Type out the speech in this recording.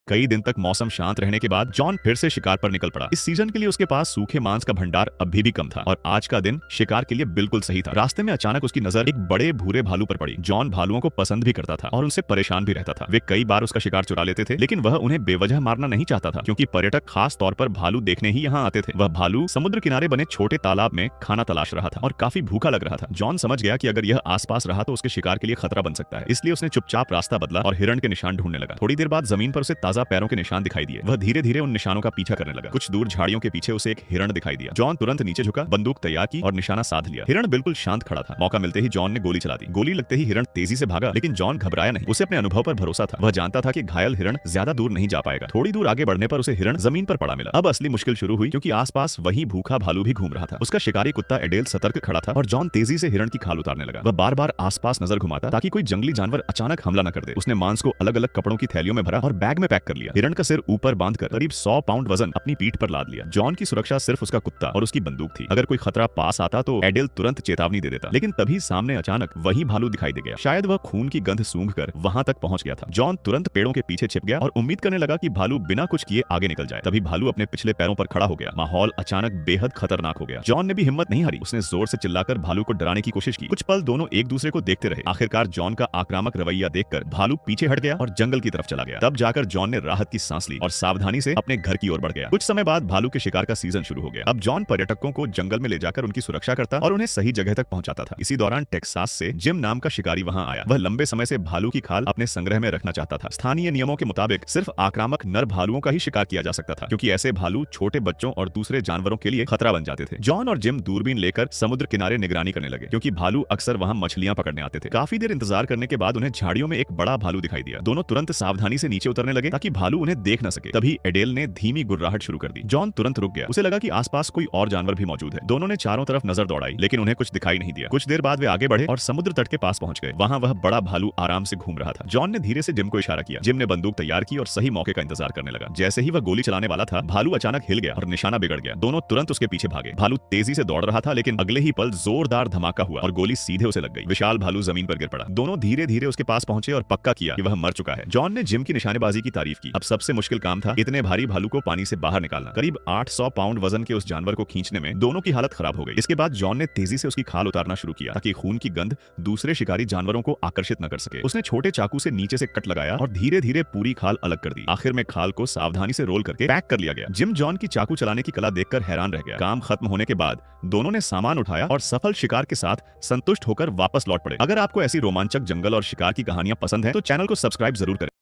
कई दिन तक मौसम शांत रहने के बाद जॉन फिर से शिकार पर निकल पड़ा। इस सीजन के लिए उसके पास सूखे मांस का भंडार अभी भी कम था और आज का दिन शिकार के लिए बिल्कुल सही था। रास्ते में अचानक उसकी नजर एक बड़े भूरे भालू पर पड़ी। जॉन भालुओं को पसंद भी करता था और उनसे परेशान भी रहता था। वे कई बार उसका शिकार चुरा लेते थे, लेकिन वह उन्हें बेवजह मारना नहीं चाहता था, क्योंकि पर्यटक खास तौर पर भालू देखने ही यहाँ आते थे। वह भालू समुद्र किनारे बने छोटे तालाब में खाना तलाश रहा था और काफी भूखा लग रहा था। जॉन समझ गया कि अगर यह आसपास रहा तो उसके शिकार के लिए खतरा बन सकता है, इसलिए उसने चुपचाप रास्ता बदला और हिरण के निशान ढूंढने लगा। थोड़ी देर बाद जमीन पर उसे ताजा पैरों के निशान दिखाई दिए। वह धीरे धीरे उन निशानों का पीछा करने लगा। कुछ दूर झाड़ियों के पीछे उसे एक हिरण दिखाई दिया। जॉन तुरंत नीचे झुका, बंदूक तैयार की और निशाना साध लिया। हिरण बिल्कुल शांत खड़ा था। मौका मिलते ही जॉन ने गोली चला दी। गोली लगते ही हिरण तेजी से भागा, लेकिन जॉन घबराया नहीं। उसे अपने अनुभव पर भरोसा था। वह जानता था कि घायल हिरण ज्यादा दूर नहीं जा पाएगा। थोड़ी दूर आगे बढ़ने पर उसे हिरण जमीन पर पड़ा मिला। अब असली मुश्किल शुरू हुई, क्योंकि आसपास वही भूखा भालू भी घूम रहा था। उसका शिकारी कुत्ता एडेल सतर्क खड़ा था और जॉन तेजी से हिरण की खाल उतारने लगा। वह बार बार आसपास नजर घुमाता ताकि कोई जंगली जानवर अचानक हमला न कर दे। उसने मांस को अलग अलग कपड़ों की थैलियों में भरा और बैग में पैक कर लिया। हिरण का सिर ऊपर बांधकर करीब 100 पाउंड वजन अपनी पीठ पर लाद लिया। जॉन की सुरक्षा सिर्फ उसका कुत्ता और उसकी बंदूक थी। अगर कोई खतरा पास आता तो एडेल तुरंत चेतावनी दे देता, लेकिन तभी सामने अचानक वही भालू दिखाई दे गया। शायद वह खून की गंध सूंघकर वहां तक पहुंच गया था। जॉन तुरंत पेड़ों के पीछे छिप गया और उम्मीद करने लगा कि भालू बिना कुछ किए आगे निकल जाए। तभी भालू अपने पिछले पैरों पर खड़ा हो गया। माहौल अचानक बेहद खतरनाक हो गया। जॉन ने भी हिम्मत नहीं हारी। उसने जोर से चिल्लाकर भालू को डराने की कोशिश की। कुछ पल दोनों एक दूसरे को देखते रहे। आखिरकार जॉन का आक्रामक रवैया देखकर भालू पीछे हट गया और जंगल की तरफ चला गया। तब जाकर जॉन ने राहत की सांस ली और सावधानी से अपने घर की ओर बढ़ गया। कुछ समय बाद भालू के शिकार का सीजन शुरू हो गया। अब जॉन पर्यटकों को जंगल में ले जाकर उनकी सुरक्षा करता और उन्हें सही जगह तक पहुंचाता था। इसी दौरान टेक्सास से जिम नाम का शिकारी वहां आया। वह लंबे समय से भालू की खाल अपने संग्रह में रखना चाहता था। स्थानीय नियमों के मुताबिक सिर्फ आक्रामक नर भालुओं का ही शिकार किया जा सकता था, क्योंकि ऐसे भालू छोटे बच्चों और दूसरे जानवरों के लिए खतरा बन जाते थे। जॉन और जिम दूरबीन लेकर समुद्र किनारे निगरानी करने लगे, क्योंकि भालू अक्सर वहां मछलियां पकड़ने आते थे। काफी देर इंतजार करने के बाद उन्हें झाड़ियों में एक बड़ा भालू दिखाई दिया। दोनों तुरंत सावधानी से नीचे उतरने लगे ताकि भालू उन्हें देख न सके। तभी एडेल ने धीमी गुर्राहट शुरू कर दी। जॉन तुरंत रुक गया। उसे लगा कि आसपास कोई और जानवर भी मौजूद है। दोनों ने चारों तरफ नजर दौड़ाई, लेकिन उन्हें कुछ दिखाई नहीं दिया। कुछ देर बाद वे आगे बढ़े और समुद्र तट के पास पहुंच गए। वहां वह बड़ा भालू आराम से घूम रहा था। जॉन ने धीरे से जिम को इशारा किया। जिम ने बंदूक तैयार की और सही मौके का इंतजार करने लगा। जैसे ही वह गोली चलाने वाला था, भालू अचानक हिल गया और निशाना बिगड़ गया। दोनों तुरंत उसके पीछे भागे। भालू तेजी से दौड़ रहा था, लेकिन अगले ही पल जोरदार धमाका हुआ और गोली सीधे उसे लग गई। विशाल भालू जमीन पर गिर पड़ा। दोनों धीरे धीरे उसके पास पहुंचे और पक्का किया कि वह मर चुका है। जॉन ने जिम की निशानेबाजी की तारीफ की। अब सबसे मुश्किल काम था इतने भारी भालू को पानी से बाहर निकालना। करीब 800 पाउंड वजन के उस जानवर को खींचने में दोनों की हालत खराब हो गई। इसके बाद जॉन ने तेजी से उसकी खाल उतारना शुरू किया ताकि खून की गंध दूसरे शिकारी जानवरों को आकर्षित न कर सके। उसने छोटे चाकू से नीचे से कट लगाया और धीरे धीरे पूरी खाल अलग कर दी। आखिर में खाल को सावधानी से रोल करके पैक कर लिया गया। जिम जॉन की चाकू चलाने की कला देखकर हैरान रह गया। काम खत्म होने के बाद दोनों ने सामान उठाया और सफल शिकार के साथ संतुष्ट होकर वापस लौट पड़े। अगर आपको ऐसी रोमांचक जंगल और शिकार की कहानियां पसंद है तो चैनल को सब्सक्राइब जरूर करें।